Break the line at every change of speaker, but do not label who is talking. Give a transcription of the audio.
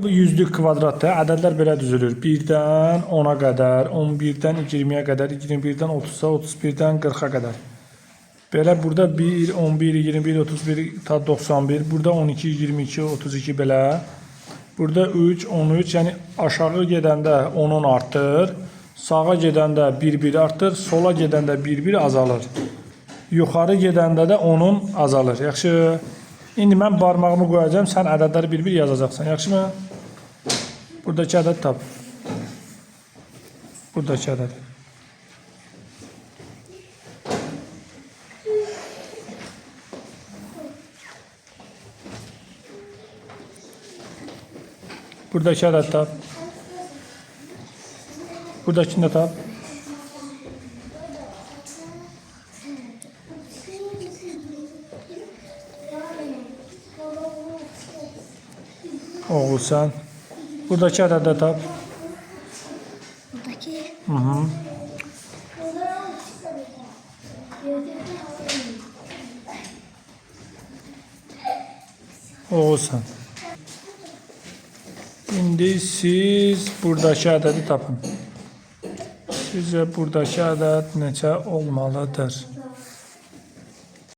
bu yüzlük kvadratdır. Ədədlər belə düzülür. 1-dən 10-a qədər, 11-dən 20-yə qədər, 21-dən 30-a, 31-dən 40-a qədər. Belə burada 1, 11, 21, 31, ta 91. Burada 12, 22, 32 belə. Burada 3, 13. Yəni aşağı gedəndə 10-10 artır. Sağa gedəndə 1-1 artır. Sola gedəndə 1-1 azalır. Yuxarı gedəndə də 10-10 azalır. Yaxşı. İndi mən barmağımı qoyacağım. Sən ədədləri bir-bir yazacaqsan. Yaxşı mı? Buradakı ədəd tap. Buradakı ədəd. Buradakı ədəd tap. Buradakini də tap. Oğuzhan. Buradakı ədədə tap.
Buradakı.
Oğuzhan. İndi siz buradakı ədədi tapın. Sizce buradakı ədəd neçə olmalıdır?